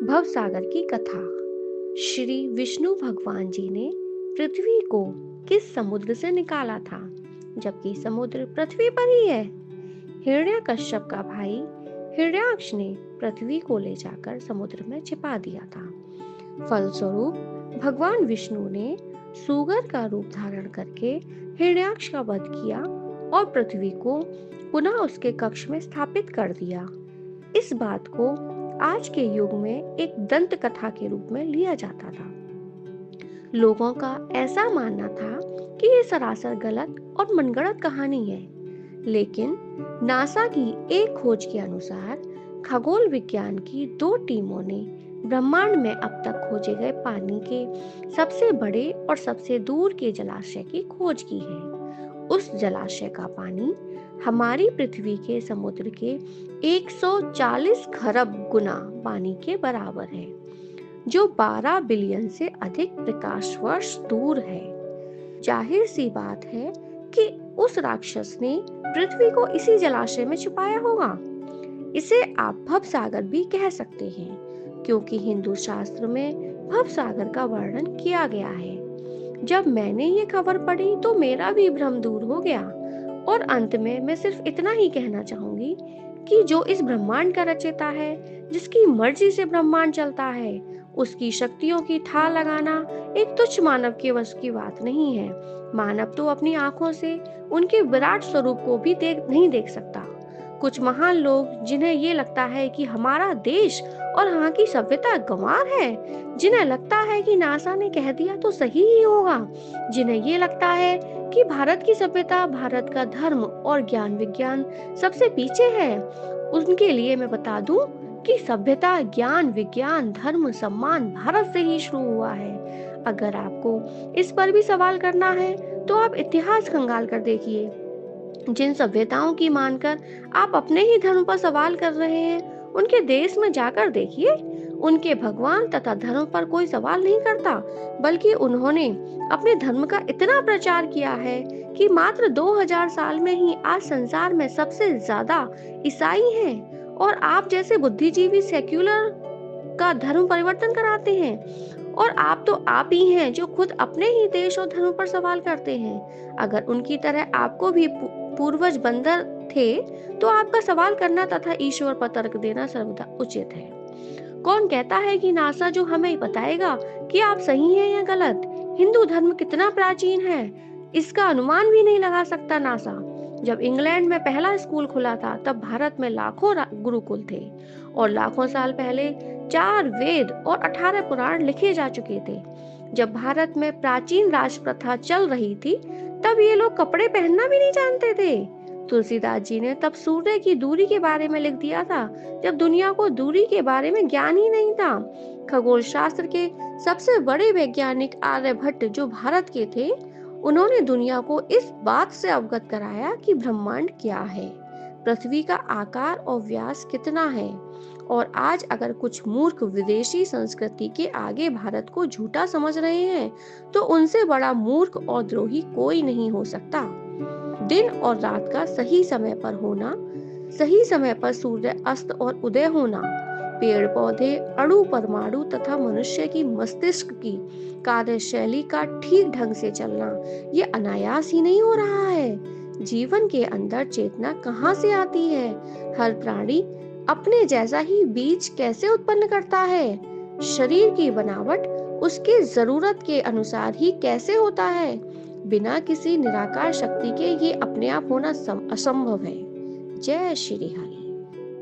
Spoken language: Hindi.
भवसागर की कथा। श्री विष्णु भगवान जी ने पृथ्वी को किस समुद्र से निकाला था, जबकि समुद्र पृथ्वी पर ही है? हिरण्यकश्यप का भाई हिरण्याक्ष ने पृथ्वी को ले जाकर समुद्र में छिपा दिया था। फलस्वरूप भगवान विष्णु ने सूगर का रूप धारण करके हिरण्याक्ष का वध किया और पृथ्वी को पुनः उसके कक्ष में स्थापित कर दिया। इस बात को आज के युग में एक दंत कथा के रूप में लिया जाता था। लोगों का ऐसा मानना था कि ये सरासर गलत और मनगढ़ंत कहानी है, लेकिन नासा की एक खोज के अनुसार खगोल विज्ञान की 2 टीमों ने ब्रह्मांड में अब तक खोजे गए पानी के सबसे बड़े और सबसे दूर के जलाशय की खोज की है। उस जलाशय का पानी हमारी पृथ्वी के समुद्र के 140 खरब गुना पानी के बराबर है, जो 12 बिलियन से अधिक प्रकाश वर्ष दूर है। जाहिर सी बात है कि उस राक्षस ने पृथ्वी को इसी जलाशय में छुपाया होगा। इसे आप भवसागर भी कह सकते हैं, क्योंकि हिंदू शास्त्र में भवसागर का वर्णन किया गया है। जब मैंने ये खबर पढ़ी तो मेरा भी भ्रम दूर हो गया। और अंत में मैं सिर्फ इतना ही कहना चाहूंगी कि जो इस ब्रह्मांड का रचयिता है, जिसकी मर्जी से ब्रह्मांड चलता है, उसकी शक्तियों की था लगाना एक तुच्छ मानव के वश की बात नहीं है। मानव तो अपनी आंखों से उनके विराट स्वरूप को भी नहीं देख सकता। कुछ महान लोग, जिन्हें ये लगता है कि हमारा देश और यहाँ की सभ्यता गंवार है, जिन्हें लगता है कि नासा ने कह दिया तो सही ही होगा, जिन्हें ये लगता है कि भारत की सभ्यता, भारत का धर्म और ज्ञान विज्ञान सबसे पीछे है, उनके लिए मैं बता दूं कि सभ्यता, ज्ञान विज्ञान, धर्म, सम्मान भारत से ही शुरू हुआ है। अगर आपको इस पर भी सवाल करना है तो आप इतिहास खंगाल कर देखिए। जिन सभ्यताओं की मानकर आप अपने ही धर्म पर सवाल कर रहे हैं, उनके देश में जाकर देखिए। उनके भगवान तथा धर्म पर कोई सवाल नहीं करता, बल्कि उन्होंने अपने धर्म का इतना प्रचार किया है कि मात्र 2000 साल में ही आज संसार में सबसे ज्यादा ईसाई हैं। और आप जैसे बुद्धिजीवी सेक्युलर का धर्म परिवर्तन कराते हैं। और आप ही हैं जो खुद अपने ही देश और धर्म पर सवाल करते हैं। अगर उनकी तरह आपको भी पूर्वज बंदर थे तो आपका सवाल करना तथा ईश्वर पर तर्क देना सर्वदा उचित है। कौन कहता है कि नासा जो हमें बताएगा कि आप सही हैं या गलत? हिंदू धर्म कितना प्राचीन है, इसका अनुमान भी नहीं लगा सकता नासा। जब इंग्लैंड में पहला स्कूल खुला था, तब भारत में लाखों गुरुकुल थे और लाखों साल पहले 4 वेद और 18 पुराण लिखे जा चुके थे। जब भारत में प्राचीन राज प्रथा चल रही थी, तब ये लोग कपड़े पहनना भी नहीं जानते थे। तुलसीदास जी ने तब सूर्य की दूरी के बारे में लिख दिया था, जब दुनिया को दूरी के बारे में ज्ञान ही नहीं था। खगोल शास्त्र के सबसे बड़े वैज्ञानिक आर्यभट्ट, जो भारत के थे, उन्होंने दुनिया को इस बात से अवगत कराया कि ब्रह्मांड क्या है, पृथ्वी का आकार और व्यास कितना है। और आज अगर कुछ मूर्ख विदेशी संस्कृति के आगे भारत को झूठा समझ रहे हैं, तो उनसे बड़ा मूर्ख और द्रोही कोई नहीं हो सकता। दिन और रात का सही समय पर होना, सही समय पर सूर्य अस्त और उदय होना, पेड़ पौधे, अणु परमाणु तथा मनुष्य की मस्तिष्क की कार्यशैली का ठीक ढंग से चलना, ये अनायास ही नहीं हो रहा है। जीवन के अंदर चेतना कहाँ से आती है? हर प्राणी अपने जैसा ही बीज कैसे उत्पन्न करता है? शरीर की बनावट उसके जरूरत के अनुसार ही कैसे होता है? बिना किसी निराकार शक्ति के ये अपने आप होना असंभव है। जय श्री हरि।